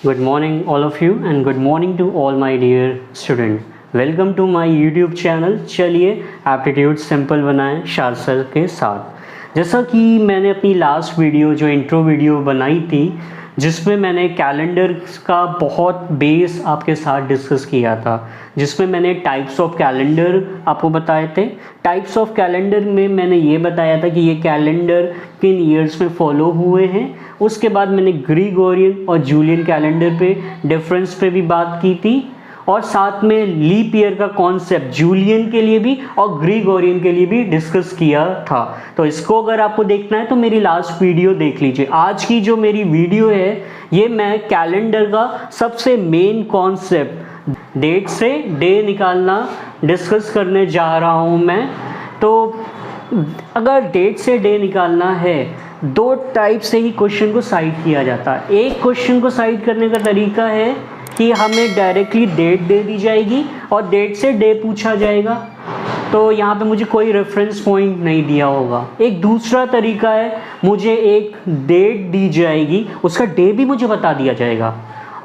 Good morning all of you and good morning to all my dear student. Welcome to my YouTube channel. चलिए aptitude simple बनाएं Shad sir के साथ। जैसा कि मैंने अपनी लास्ट वीडियो जो इंट्रो वीडियो बनाई थी जिसमें मैंने कैलेंडर का बहुत बेस आपके साथ डिस्कस किया था, जिसमें मैंने टाइप्स ऑफ कैलेंडर आपको बताए थे। टाइप्स ऑफ कैलेंडर में मैंने ये बताया था कि ये कैलेंडर किन ईयर्स में फॉलो हुए हैं। उसके बाद मैंने ग्रीगोरियन और जूलियन कैलेंडर पे डिफरेंस पे भी बात की थी और साथ में लीप ईयर का कॉन्सेप्ट जूलियन के लिए भी और ग्रीगोरियन के लिए भी डिस्कस किया था। तो इसको अगर आपको देखना है तो मेरी लास्ट वीडियो देख लीजिए। आज की जो मेरी वीडियो है ये मैं कैलेंडर का सबसे मेन कॉन्सेप्ट डेट से डे निकालना डिस्कस करने जा रहा हूँ मैं। तो अगर डेट से डे निकालना है दो टाइप से ही क्वेश्चन को साइड किया जाता है। एक क्वेश्चन को साइड करने का तरीका है कि हमें डायरेक्टली डेट दे दी जाएगी और डेट से डे पूछा जाएगा, तो यहाँ पे मुझे कोई रेफरेंस पॉइंट नहीं दिया होगा। एक दूसरा तरीका है मुझे एक डेट दी जाएगी, उसका डे भी मुझे बता दिया जाएगा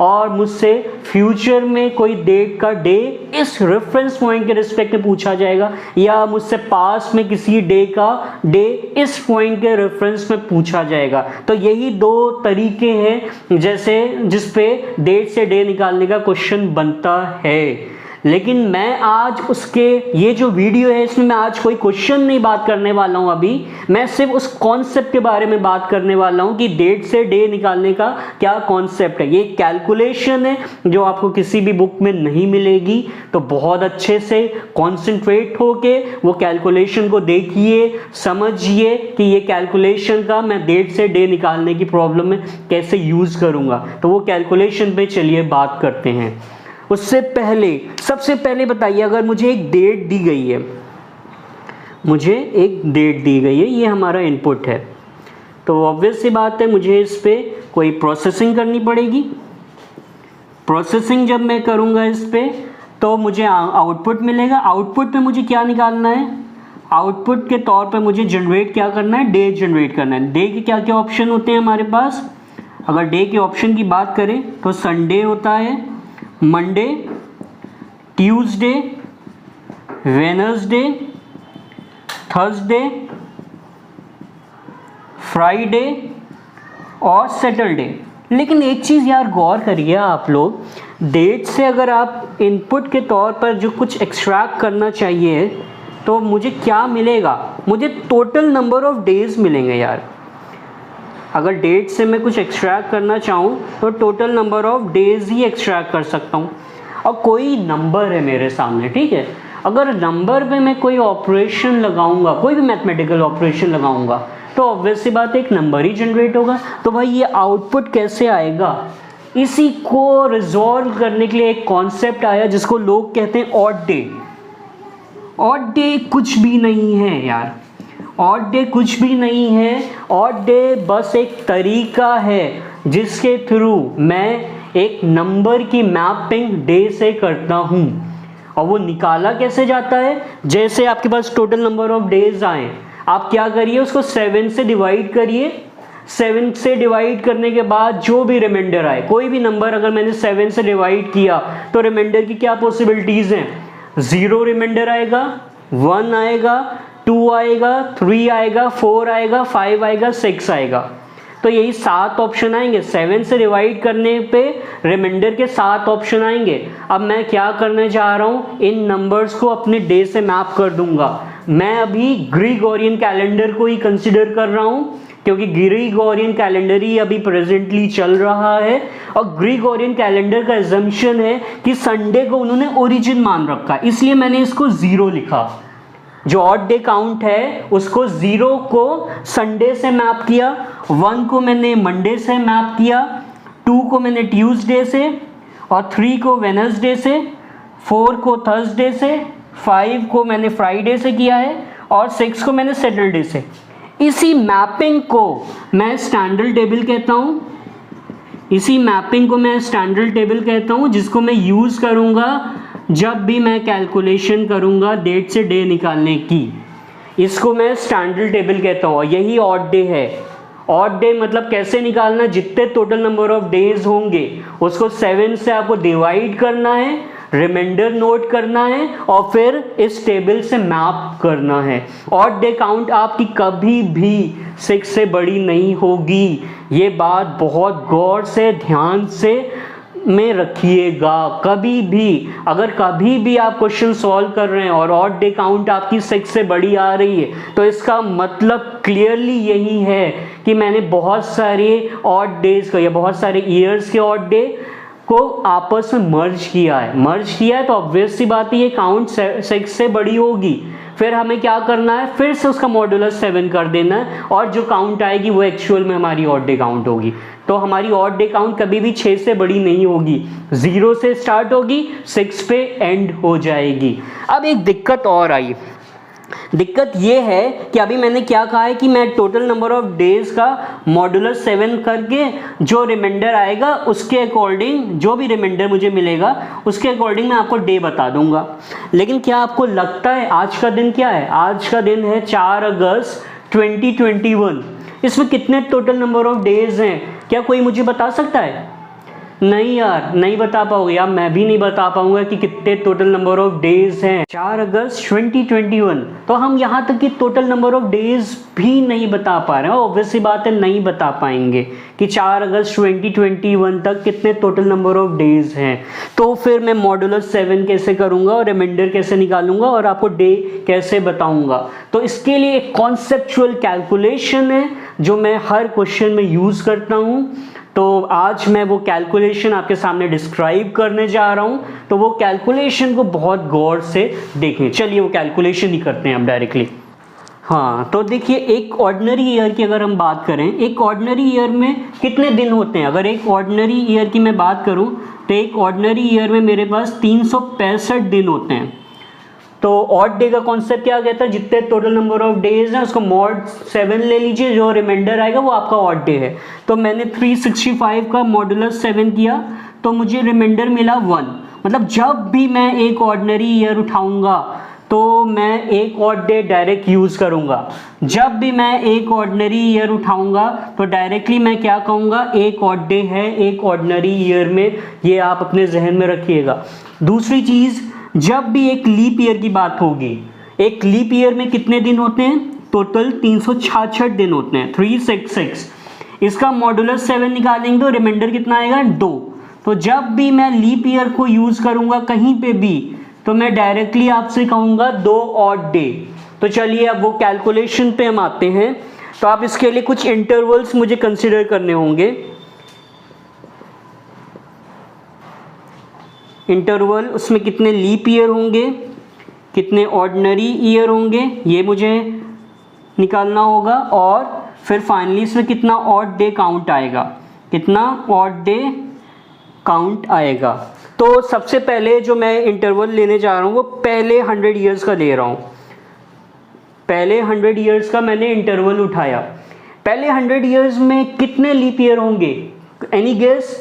और मुझसे फ्यूचर में कोई डेट का डे इस रेफरेंस पॉइंट के रिस्पेक्ट में पूछा जाएगा या मुझसे पास में किसी डे का डे इस पॉइंट के रेफरेंस में पूछा जाएगा। तो यही दो तरीके हैं जैसे जिस पे डेट से डे निकालने का क्वेश्चन बनता है। लेकिन मैं आज उसके ये जो वीडियो है इसमें मैं आज कोई क्वेश्चन नहीं बात करने वाला हूँ। अभी मैं सिर्फ उस कॉन्सेप्ट के बारे में बात करने वाला हूँ कि डेट से डे निकालने का क्या कॉन्सेप्ट है। ये कैलकुलेशन है जो आपको किसी भी बुक में नहीं मिलेगी, तो बहुत अच्छे से कॉन्सेंट्रेट होके वो कैलकुलेशन को देखिए, समझिए कि ये कैलकुलेशन का मैं डेट से डे निकालने की प्रॉब्लम में कैसे यूज़ करूँगा। तो वो कैलकुलेशन पे चलिए बात करते हैं। उससे पहले सबसे पहले बताइए, अगर मुझे एक डेट दी गई है, मुझे एक डेट दी गई है, ये हमारा इनपुट है, तो ऑब्वियस सी बात है मुझे इस पे कोई प्रोसेसिंग करनी पड़ेगी। प्रोसेसिंग जब मैं करूँगा इस पे तो मुझे आउटपुट मिलेगा। आउटपुट पे मुझे क्या निकालना है, आउटपुट के तौर पे मुझे जनरेट क्या करना है, डे जनरेट करना है। डे के क्या क्या ऑप्शन होते हैं हमारे पास। अगर डे के ऑप्शन की बात करें तो संडे होता है, Monday, Tuesday, Wednesday, Thursday, Friday और सैटरडे। लेकिन एक चीज़ यार गौर करिए आप लोग, डेट से अगर आप इनपुट के तौर पर जो कुछ एक्सट्रैक्ट करना चाहिए तो मुझे क्या मिलेगा, मुझे टोटल नंबर ऑफ डेज मिलेंगे यार। अगर डेट से मैं कुछ एक्सट्रैक्ट करना चाहूँ तो total number of days he extract कर सकता हूँ। और कोई नंबर है मेरे सामने, ठीक है, अगर नंबर पे मैं कोई ऑपरेशन लगाऊंगा, कोई भी मैथमेटिकल ऑपरेशन लगाऊंगा तो ऑब्वियस सी बात है एक नंबर ही जनरेट होगा। तो भाई ये आउटपुट कैसे आएगा, इसी को रिजॉल्व करने के लिए एक कॉन्सेप्ट आया जिसको लोग कहते हैं ऑड डे। ऑड डे कुछ भी नहीं है यार, ऑड डे कुछ भी नहीं है। ऑड डे बस एक तरीका है जिसके थ्रू मैं एक नंबर की मैपिंग डे से करता हूँ। और वो निकाला कैसे जाता है, जैसे आपके पास टोटल नंबर ऑफ डेज आए, आप क्या करिए उसको 7 से डिवाइड करिए। 7 से डिवाइड करने के बाद जो भी रिमाइंडर आए, कोई भी नंबर अगर मैंने 7 से डिवाइड किया तो रिमाइंडर की क्या पॉसिबिलिटीज़ हैं, 0 रिमाइंडर आएगा, 1 आएगा, 2 आएगा, 3 आएगा, 4 आएगा, 5 आएगा, 6 आएगा। तो यही 7 ऑप्शन आएंगे। 7 से डिवाइड करने पे रिमाइंडर के 7 ऑप्शन आएंगे। अब मैं क्या करने जा रहा हूँ, इन नंबर्स को अपने डे से मैप कर दूंगा। मैं अभी ग्रीगोरियन कैलेंडर को ही कंसिडर कर रहा हूँ क्योंकि ग्रीगोरियन कैलेंडर ही अभी प्रेजेंटली चल रहा है और ग्रीगोरियन कैलेंडर का एजम्पशन है कि संडे को उन्होंने ओरिजिन मान रखा, इसलिए मैंने इसको 0 लिखा। जो ऑड डे काउंट है उसको 0 को संडे से मैप किया, 1 को मैंने मंडे से मैप किया, 2 को मैंने ट्यूसडे से और 3 को वेडनेसडे से, 4 को थर्सडे से, 5 को मैंने फ्राइडे से किया है और 6 को मैंने सैटरडे से। इसी मैपिंग को मैं स्टैंडर्ड टेबल कहता हूँ। इसी मैपिंग को मैं स्टैंडर्ड टेबल कहता हूँ जिसको मैं यूज़ करूँगा जब भी मैं कैलकुलेशन करूँगा डेट से डे निकालने की। इसको मैं स्टैंडर्ड टेबल कहता हूँ और यही ऑड डे है। ऑड डे मतलब कैसे निकालना, जितने टोटल नंबर ऑफ डेज होंगे उसको 7 से आपको डिवाइड करना है, रिमाइंडर नोट करना है और फिर इस टेबल से मैप करना है। ऑड डे काउंट आपकी कभी भी 6 से बड़ी नहीं होगी, ये बात बहुत गौर से ध्यान से में रखिएगा। कभी भी अगर कभी भी आप क्वेश्चन सॉल्व कर रहे हैं और ऑड डे काउंट आपकी 6 से बड़ी आ रही है तो इसका मतलब क्लियरली यही है कि मैंने बहुत सारे ऑड डेज का या बहुत सारे ईयर्स के ऑड डे को आपस में मर्ज किया है तो ऑब्वियस सी बात है ये काउंट 6 से बड़ी होगी। फिर हमें क्या करना है, फिर से उसका मॉड्यूलस 7 कर देना है और जो काउंट आएगी वो एक्चुअल में हमारी ऑड डे काउंट होगी। तो हमारी ऑड डे काउंट कभी भी 6 से बड़ी नहीं होगी, 0 से स्टार्ट होगी, 6 पे एंड हो जाएगी। अब एक दिक्कत और आई, दिक्कत ये है कि अभी मैंने क्या कहा है कि मैं टोटल नंबर ऑफ डेज का मॉड्यूलस 7 करके जो रिमाइंडर आएगा उसके अकॉर्डिंग, जो भी रिमाइंडर मुझे मिलेगा उसके अकॉर्डिंग मैं आपको डे बता दूंगा। लेकिन क्या आपको लगता है आज का दिन क्या है, आज का दिन है 4 अगस्त 2021। इसमें कितने टोटल नंबर ऑफ डेज हैं, क्या कोई मुझे बता सकता है? नहीं यार, नहीं बता पाओगे यार, मैं भी नहीं बता पाऊंगा कि कितने टोटल नंबर ऑफ डेज हैं 4 अगस्त 2021। तो हम यहाँ तक कि टोटल नंबर ऑफ डेज भी नहीं बता पा रहे हैं। ऑब्वियसली बात है नहीं बता पाएंगे कि 4 अगस्त 2021 तक कितने टोटल नंबर ऑफ डेज हैं। तो फिर मैं मॉड्यूलस 7 कैसे करूँगा और रिमाइंडर कैसे निकालूंगा और आपको डे कैसे बताऊँगा। तो इसके लिए एक कॉन्सेप्चुअल कैलकुलेशन है जो मैं हर क्वेश्चन में यूज़ करता हूँ। तो आज मैं वो कैलकुलेशन आपके सामने डिस्क्राइब करने जा रहा हूँ, तो वो कैलकुलेशन को बहुत गौर से देखें। चलिए वो कैलकुलेशन ही करते हैं अब डायरेक्टली। हाँ, तो देखिए एक ऑर्डिनरी ईयर की अगर हम बात करें, एक ऑर्डिनरी ईयर में कितने दिन होते हैं। अगर एक ऑर्डिनरी ईयर की मैं बात करूँ तो एक ऑर्डिनरी ईयर में मेरे पास 365 दिन होते हैं। तो ऑड डे का कॉन्सेप्ट क्या कहता है, जितने टोटल नंबर ऑफ डेज हैं उसको मॉड 7 ले लीजिए, जो रिमाइंडर आएगा वो आपका ऑड डे है। तो मैंने 365 का मॉडुलस 7 किया तो मुझे रिमाइंडर मिला 1। मतलब जब भी मैं एक ऑर्डिनरी ईयर उठाऊंगा तो मैं एक ऑड डे डायरेक्ट यूज़ करूंगा। जब भी मैं एक ऑर्डिनरी ईयर उठाऊंगा तो डायरेक्टली मैं क्या कहूँगा, एक ऑड डे है एक ऑर्डिनरी ईयर में, ये आप अपने जहन में रखिएगा। दूसरी चीज़, जब भी एक लीप ईयर की बात होगी, एक लीप ईयर में कितने दिन होते हैं, टोटल 366 दिन होते हैं, 366। इसका मॉडुलस 7 निकालेंगे तो रिमाइंडर कितना आएगा, 2। तो जब भी मैं लीप ईयर को यूज़ करूँगा कहीं पे भी तो मैं डायरेक्टली आपसे कहूँगा 2 ऑड डे। तो चलिए अब वो कैलकुलेशन पे हम आते हैं। तो आप इसके लिए कुछ इंटरवल्स मुझे कंसिडर करने होंगे। इंटरवल, उसमें कितने लीप ईयर होंगे, कितने ऑर्डिनरी ईयर होंगे, ये मुझे निकालना होगा। और फिर फाइनली इसमें कितना ऑड डे काउंट आएगा, कितना ऑड डे काउंट आएगा। तो सबसे पहले जो मैं इंटरवल लेने जा रहा हूँ वो पहले 100 ईयर्स का ले रहा हूँ। पहले 100 ईयर्स का मैंने इंटरवल उठाया। पहले 100 ईयर्स में कितने लीप ईयर होंगे, एनी गेस?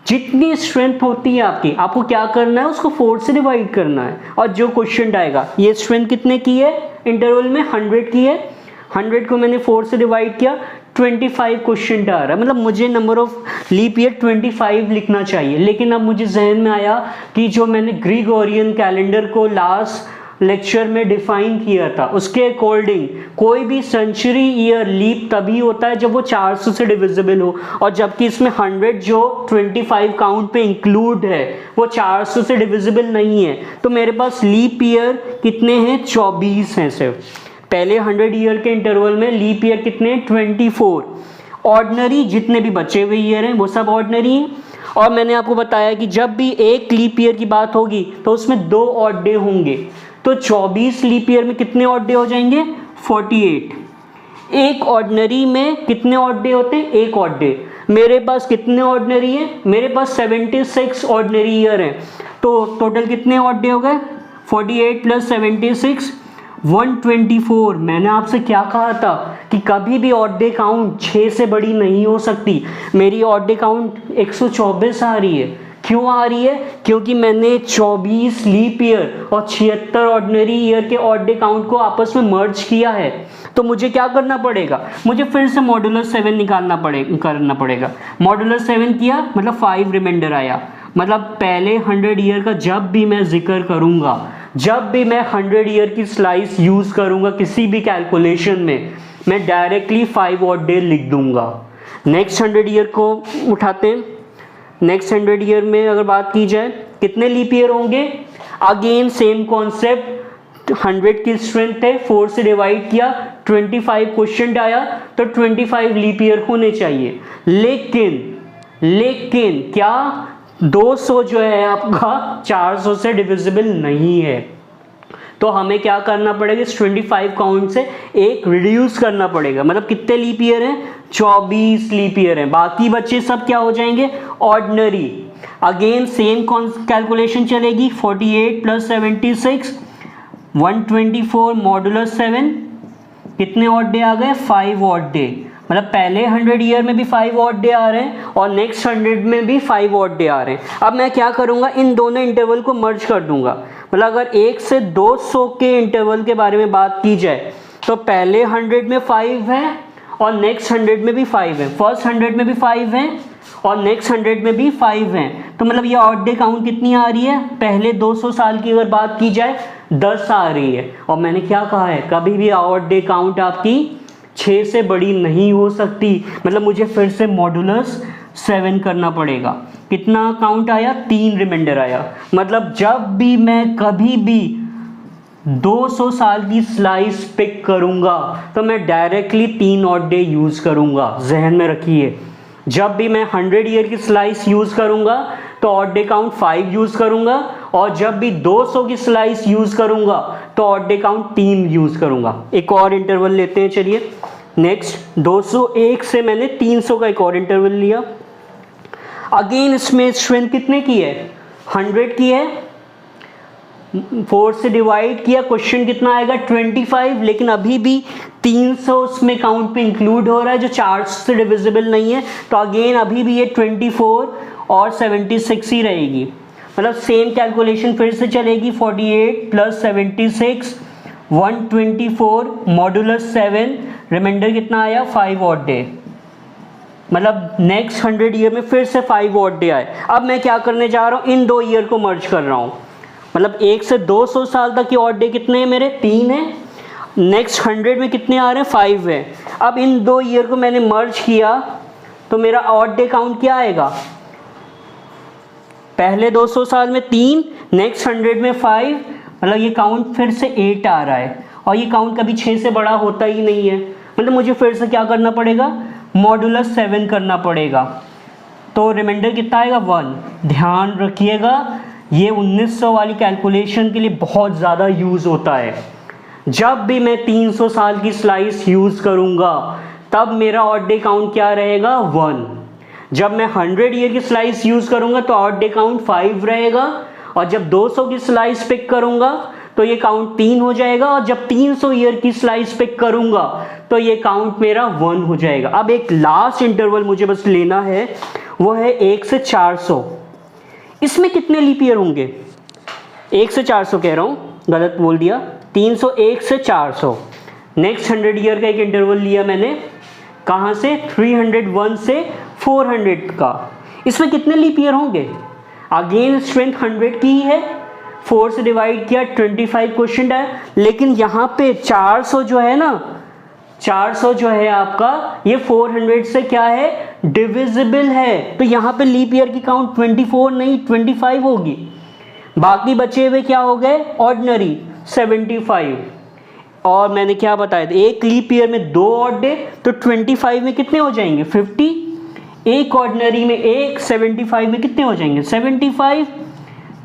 जितनी स्ट्रेंथ होती है आपकी, आपको क्या करना है, उसको 4 से डिवाइड करना है और जो क्वेश्चन आएगा, ये स्ट्रेंथ कितने की है इंटरवल में, 100 की है। 100 को मैंने 4 से डिवाइड किया, 25 क्वेश्चन आ रहा है। मतलब मुझे नंबर ऑफ लीप ईयर 25 लिखना चाहिए। लेकिन अब मुझे जहन में आया कि जो मैंने ग्रेगोरियन कैलेंडर को लास्ट लेक्चर में डिफाइन किया था उसके अकॉर्डिंग कोई भी सेंचुरी ईयर लीप तभी होता है जब वो 400 से डिविजिबल हो, और जबकि इसमें 100 जो 25 काउंट पे इंक्लूड है वो 400 से डिविजिबल नहीं है। तो मेरे पास लीप ईयर कितने हैं, 24 हैं सिर्फ। पहले 100 ईयर के इंटरवल में लीप ईयर कितने हैं, 24। ऑर्डिनरी जितने भी बचे हुए ईयर हैं वो सब ऑर्डिनरी हैं। और मैंने आपको बताया कि जब भी एक लीप ईयर की बात होगी तो उसमें 2 ऑड डे होंगे। तो 24 लीप ईयर में कितने ऑड डे हो जाएंगे, 48। एक ऑर्डिनरी में कितने ऑड डे होते हैं, एक ऑड डे। मेरे पास कितने ऑर्डिनरी हैं, मेरे पास 76 ऑर्डिनरी ईयर हैं। तो टोटल कितने ऑड डे हो गए, 48 + 76 124। मैंने आपसे क्या कहा था कि कभी भी ऑड डे काउंट 6 से बड़ी नहीं हो सकती। मेरी ऑड डे काउंट 124 आ रही है। क्यों आ रही है, क्योंकि मैंने 24 लीप ईयर और 76 ऑर्डिनरी ईयर के ऑड डे काउंट को आपस में मर्ज किया है। तो मुझे क्या करना पड़ेगा, मुझे फिर से मॉड्यूलर 7 करना पड़ेगा। मॉड्यूलर 7 किया मतलब 5 रिमाइंडर आया, मतलब पहले 100 ईयर का जब भी मैं जिक्र करूँगा, जब भी मैं 100 ईयर की स्लाइस यूज़ करूँगा किसी भी कैलकुलेशन में, मैं डायरेक्टली 5 ऑड डे लिख दूँगा। नेक्स्ट 100 ईयर को उठाते हैं। नेक्स्ट 100 ईयर में अगर बात की जाए कितने लीप ईयर होंगे, अगेन सेम कॉन्सेप्ट, 100 की स्ट्रेंथ है, 4 से डिवाइड किया, 25 क्वेश्चन आया तो 25 लीप ईयर होने चाहिए। लेकिन क्या 200 जो है आपका 400 से डिविजिबल नहीं है, तो हमें क्या करना पड़ेगा, इस 25 काउंट से एक रिड्यूस करना पड़ेगा। मतलब कितने लीप ईयर हैं, 24 लीप ईयर हैं, बाकी बच्चे सब क्या हो जाएंगे, ऑर्डिनरी। अगेन सेम कैलकुलेशन चलेगी, 48 + 76 124 मॉड्यूलर 7, कितने ऑड डे आ गए, 5 ऑड डे। मतलब पहले 100 ईयर में भी 5 ऑड डे आ रहे हैं और नेक्स्ट 100 में भी 5 ऑड डे आ रहे हैं। अब मैं क्या करूँगा, इन दोनों इंटरवल को मर्ज कर दूंगा। मतलब अगर 1 से 200 के इंटरवल के बारे में बात की जाए तो पहले 100 में 5 है और नेक्स्ट 100 में भी 5 है, फर्स्ट 100 में भी 5 है और नेक्स्ट 100 में भी 5 हैं। तो मतलब ये ऑड डे काउंट कितनी आ रही है, पहले 200 साल की अगर बात की जाए 10 आ रही है। और मैंने क्या कहा है, कभी भी ऑड डे काउंट आपकी 6 से बड़ी नहीं हो सकती। मतलब मुझे फिर से मॉड्यूलस 7 करना पड़ेगा। कितना काउंट आया, 3 रिमाइंडर आया। मतलब जब भी मैं कभी भी 200 साल की स्लाइस पिक करूंगा तो मैं डायरेक्टली 3 ऑड डे यूज़ करूंगा। जहन में रखिए, जब भी मैं 100 ईयर की स्लाइस यूज़ करूंगा तो ऑड डे काउंट 5 यूज़ करूंगा, और जब भी 200 की स्लाइस यूज़ करूंगा तो ऑड डे काउंट 3 यूज़ करूंगा। एक और इंटरवल लेते हैं, चलिए। नेक्स्ट 201 से मैंने 300 का एक और इंटरवल लिया। अगेन इसमें स्ट्रेंथ कितने की है, 100 की है, 4 से डिवाइड किया, क्वेश्चन कितना आएगा 25, लेकिन अभी भी 300 उसमें काउंट पे इंक्लूड हो रहा है जो 400 से डिविजिबल नहीं है। तो अगेन अभी भी ये 24 और 76 ही रहेगी। मतलब सेम कैलकुलेशन फिर से चलेगी, 48 + 76 124 मॉड्यूलर 7, रिमाइंडर कितना आया, 5 ऑड डे। मतलब नेक्स्ट 100 ईयर में फिर से 5 ऑड डे आए। अब मैं क्या करने जा रहा हूँ, इन 2 ईयर को मर्ज कर रहा हूँ। मतलब 1 से 200 साल तक के ऑड डे कितने हैं मेरे, 3 हैं। नेक्स्ट 100 में कितने आ रहे हैं, 5 है। अब इन 2 ईयर को मैंने मर्ज किया तो मेरा ऑड डे काउंट क्या आएगा, पहले 200 साल में 3, नेक्स्ट 100 में 5, मतलब ये काउंट फिर से 8 आ रहा है। और ये काउंट कभी 6 से बड़ा होता ही नहीं है। मतलब मुझे फिर से क्या करना पड़ेगा, मॉड्यूलर 7 करना पड़ेगा। तो रिमाइंडर कितना आएगा, 1। ध्यान रखिएगा, ये 1900 वाली कैलकुलेशन के लिए बहुत ज़्यादा यूज़ होता है। जब भी मैं 300 साल की स्लाइस यूज़ करूँगा तब मेरा ऑड डे काउंट क्या रहेगा, 1। जब मैं 100 ईयर की स्लाइस यूज़ करूँगा तो ऑड डे काउंट 5 रहेगा, और जब 200 की स्लाइस पिक करूँगा तो ये काउंट 3 हो जाएगा, और जब 300 ईयर की स्लाइस पिक करूँगा तो ये काउंट मेरा 1 हो जाएगा। अब एक लास्ट इंटरवल मुझे बस लेना है, वो है 1 से 400। इसमें कितने लीप ईयर होंगे, 1 से 400 कह रहा हूँ, गलत बोल दिया, 301 से 400। नेक्स्ट 100 ईयर का एक इंटरवल लिया मैंने, कहाँ से, 301 से 400 का। इसमें कितने लीप ईयर होंगे, अगेन स्ट्रेंथ 100 की ही है, 4 से डिवाइड किया, 25 क्वेश्चन है। लेकिन यहाँ पे 400 जो है ना, 400 जो है आपका, ये 400 से क्या है, डिविजिबल है। तो यहाँ पे लीप ईयर की काउंट 24 नहीं 25 होगी। बाकी बचे हुए क्या हो गए, ऑर्डिनरी 75। और मैंने क्या बताया था, एक लीप ईयर में 2 ऑड डे, तो 25 में कितने हो जाएंगे, 50। एक ऑर्डिनरी में 1, 75 में कितने हो जाएंगे, 75।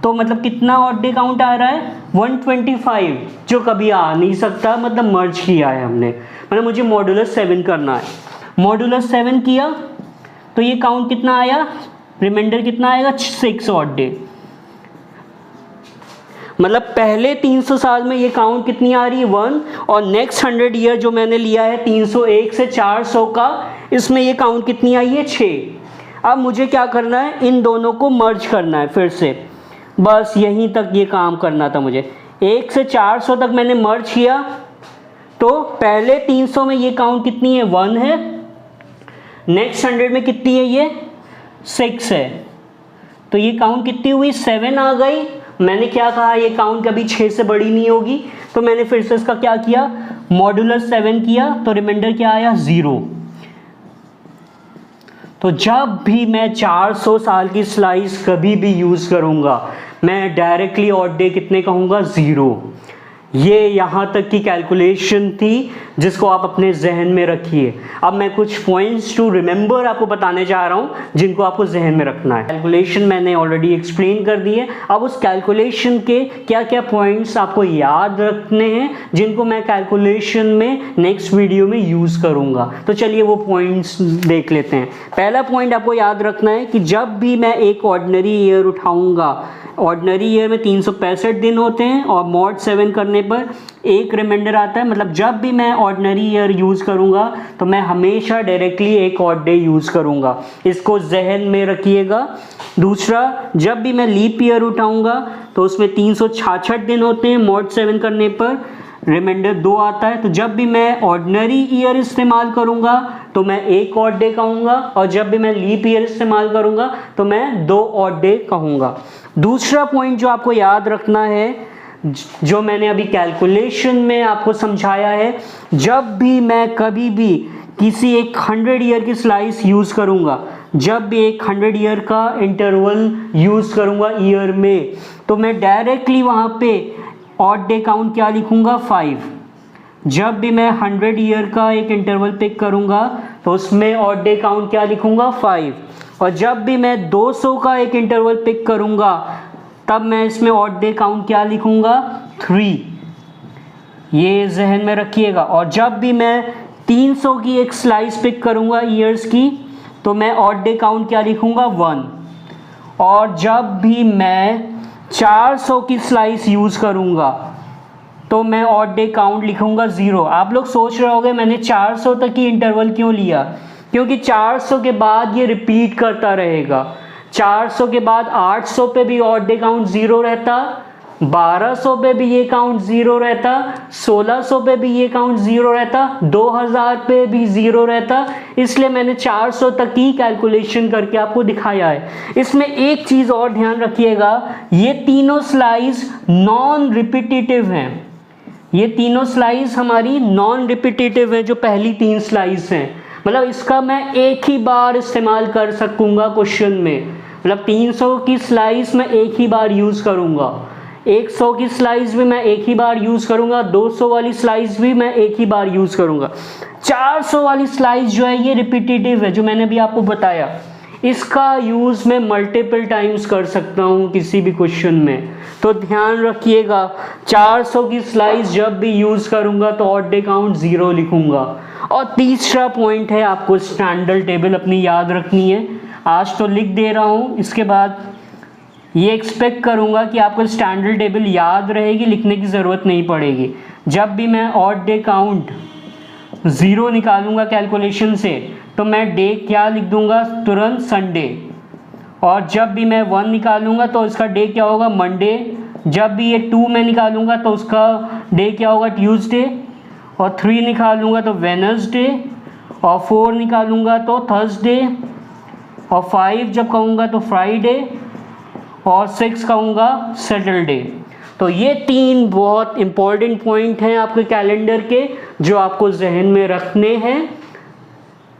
तो मतलब कितना ऑड डे काउंट आ रहा है, 125, जो कभी आ नहीं सकता। मतलब मर्ज किया है हमने, मतलब मुझे मॉड्यूलर 7 करना है। मॉड्यूलर 7 किया तो ये काउंट कितना आया, रिमाइंडर कितना आएगा, 6 ऑड डे। मतलब पहले 300 साल में ये काउंट कितनी आ रही है, 1, और नेक्स्ट 100 ईयर जो मैंने लिया है 301 से 400 का, इसमें ये काउंट कितनी आई है, 6। अब मुझे क्या करना है, इन दोनों को मर्ज करना है फिर से, बस यहीं तक ये काम करना था मुझे। 1 से 400 तक मैंने मर्ज किया तो पहले 300 में ये काउंट कितनी है, 1 है। नेक्स्ट 100 में कितनी है, ये 6 है। तो ये काउंट कितनी हुई, 7 आ गई। मैंने क्या कहा, ये काउंट कभी 6 से बड़ी नहीं होगी, तो मैंने फिर से इसका क्या किया, मॉड्यूलर 7 किया, तो रिमाइंडर क्या आया, 0। तो जब भी मैं 400 साल की स्लाइस कभी भी यूज़ करूँगा, मैं डायरेक्टली ऑड डे कितने कहूँगा, 0। ये यहाँ तक की कैलकुलेशन थी जिसको आप अपने जहन में रखिए। अब मैं कुछ पॉइंट्स टू रिमेंबर आपको बताने जा रहा हूँ जिनको आपको जहन में रखना है। कैलकुलेशन मैंने ऑलरेडी एक्सप्लेन कर दी है। अब उस कैलकुलेशन के क्या क्या पॉइंट्स आपको याद रखने हैं जिनको मैं कैलकुलेशन में नेक्स्ट वीडियो में यूज़ करूँगा। तो चलिए वो पॉइंट्स देख लेते हैं। पहला पॉइंट आपको याद रखना है कि जब भी मैं एक ऑर्डिनरी ईयर उठाऊँगा, ऑर्डिनरी ईयर में 365 दिन होते हैं और मॉड 7 करने पर एक रिमाइंडर आता है। मतलब जब भी मैं ऑर्डिनरी ईयर यूज़ करूँगा तो मैं हमेशा डायरेक्टली एक ऑड डे यूज़ करूँगा, इसको जहन में रखिएगा। दूसरा, जब भी मैं लीप ईयर उठाऊँगा तो उसमें 366 दिन होते हैं, मॉड 7 करने पर रिमाइंडर 2 आता है। तो जब भी मैं ऑर्डिनरी ईयर इस्तेमाल करूँगा तो मैं एक ऑड डे कहूँगा, और जब भी मैं लीप ईयर इस्तेमाल करूँगा तो मैं 2 ऑड डे कहूँगा। दूसरा पॉइंट जो आपको याद रखना है, जो मैंने अभी कैलकुलेशन में आपको समझाया है, जब भी मैं कभी भी किसी एक 100 ईयर की स्लाइस यूज़ करूँगा, जब भी एक 100 ईयर का इंटरवल यूज़ करूँगा ईयर में, तो मैं डायरेक्टली वहाँ पे ऑड डे काउंट क्या लिखूँगा, 5। जब भी मैं 100 ईयर का एक इंटरवल पिक करूँगा तो उसमें ऑड डे काउंट क्या लिखूँगा, 5। और जब भी मैं 200 का एक इंटरवल पिक करूँगा तब मैं इसमें ऑड डे काउंट क्या लिखूँगा, 3। ये जहन में रखिएगा। और जब भी मैं 300 की एक स्लाइस पिक करूँगा ईयर्स की तो मैं ऑड डे काउंट क्या लिखूँगा, 1। और जब भी मैं 400 की स्लाइस यूज़ करूँगा तो मैं ऑड डे काउंट लिखूँगा 0। आप लोग सोच रहे होंगे मैंने 400 तक की इंटरवल क्यों लिया, क्योंकि 400 के बाद ये रिपीट करता रहेगा। 400 के बाद 800 पे भी ऑड डे काउंट 0 रहता, 1200 पे भी ये काउंट 0 रहता, 1600 पे भी ये काउंट 0 रहता, 2000 पे भी 0 रहता। इसलिए मैंने 400 तक की कैलकुलेशन करके आपको दिखाया है। इसमें एक चीज़ और ध्यान रखिएगा, ये तीनों स्लाइस नॉन रिपीटेटिव हैं। ये तीनों स्लाइस हमारी नॉन रिपीटेटिव है, जो पहली 3 स्लाइस हैं। मतलब इसका मैं एक ही बार इस्तेमाल कर सकूँगा क्वेश्चन में। मतलब 300 की स्लाइस मैं एक ही बार यूज़ करूँगा, 100 की स्लाइस भी मैं एक ही बार यूज़ करूँगा, 200 वाली स्लाइस भी मैं एक ही बार यूज़ करूँगा। 400 वाली स्लाइस जो है ये रिपीटेटिव है, जो मैंने भी आपको बताया। इसका यूज़ मैं मल्टीपल टाइम्स कर सकता हूँ किसी भी क्वेश्चन में। तो ध्यान रखिएगा, 400 की स्लाइस जब भी यूज़ करूँगा तो ऑड डे काउंट 0 लिखूँगा। और तीसरा पॉइंट है, आपको स्टैंडर्ड टेबल अपनी याद रखनी है। आज तो लिख दे रहा हूँ, इसके बाद ये एक्सपेक्ट करूँगा कि आपको स्टैंडर्ड टेबल याद रहेगी, लिखने की ज़रूरत नहीं पड़ेगी। जब भी मैं ऑड डे काउंट 0 निकालूंगा कैलकुलेशन से तो मैं डे क्या लिख दूंगा, तुरंत संडे। और जब भी मैं 1 निकालूंगा तो इसका डे क्या होगा, मंडे। जब भी ये 2 मैं निकालूंगा तो उसका डे क्या होगा, ट्यूसडे। और 3 निकालूंगा तो वेडनेसडे। और 4 निकालूंगा तो थर्सडे। और 5 जब कहूँगा तो फ्राइडे। और 6 कहूँगा सैटरडे। तो ये 3 बहुत इम्पॉर्टेंट पॉइंट हैं आपके कैलेंडर के, जो आपको जहन में रखने हैं।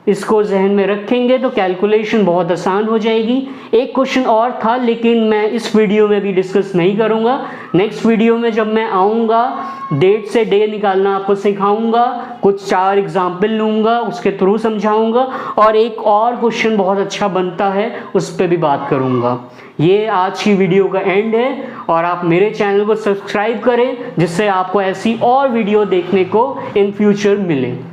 इसको जहन में रखेंगे तो कैलकुलेशन बहुत आसान हो जाएगी। एक क्वेश्चन और था, लेकिन मैं इस वीडियो में भी डिस्कस नहीं करूँगा। नेक्स्ट वीडियो में जब मैं आऊँगा, डेट से डे निकालना आपको सिखाऊंगा, कुछ 4 एग्जाम्पल लूँगा, उसके थ्रू समझाऊँगा, और एक और क्वेश्चन बहुत अच्छा बनता है उस पर भी बात करूँगा। ये आज की वीडियो का एंड है, और आप मेरे चैनल को सब्सक्राइब करें जिससे आपको ऐसी और वीडियो देखने को इन फ्यूचर मिले।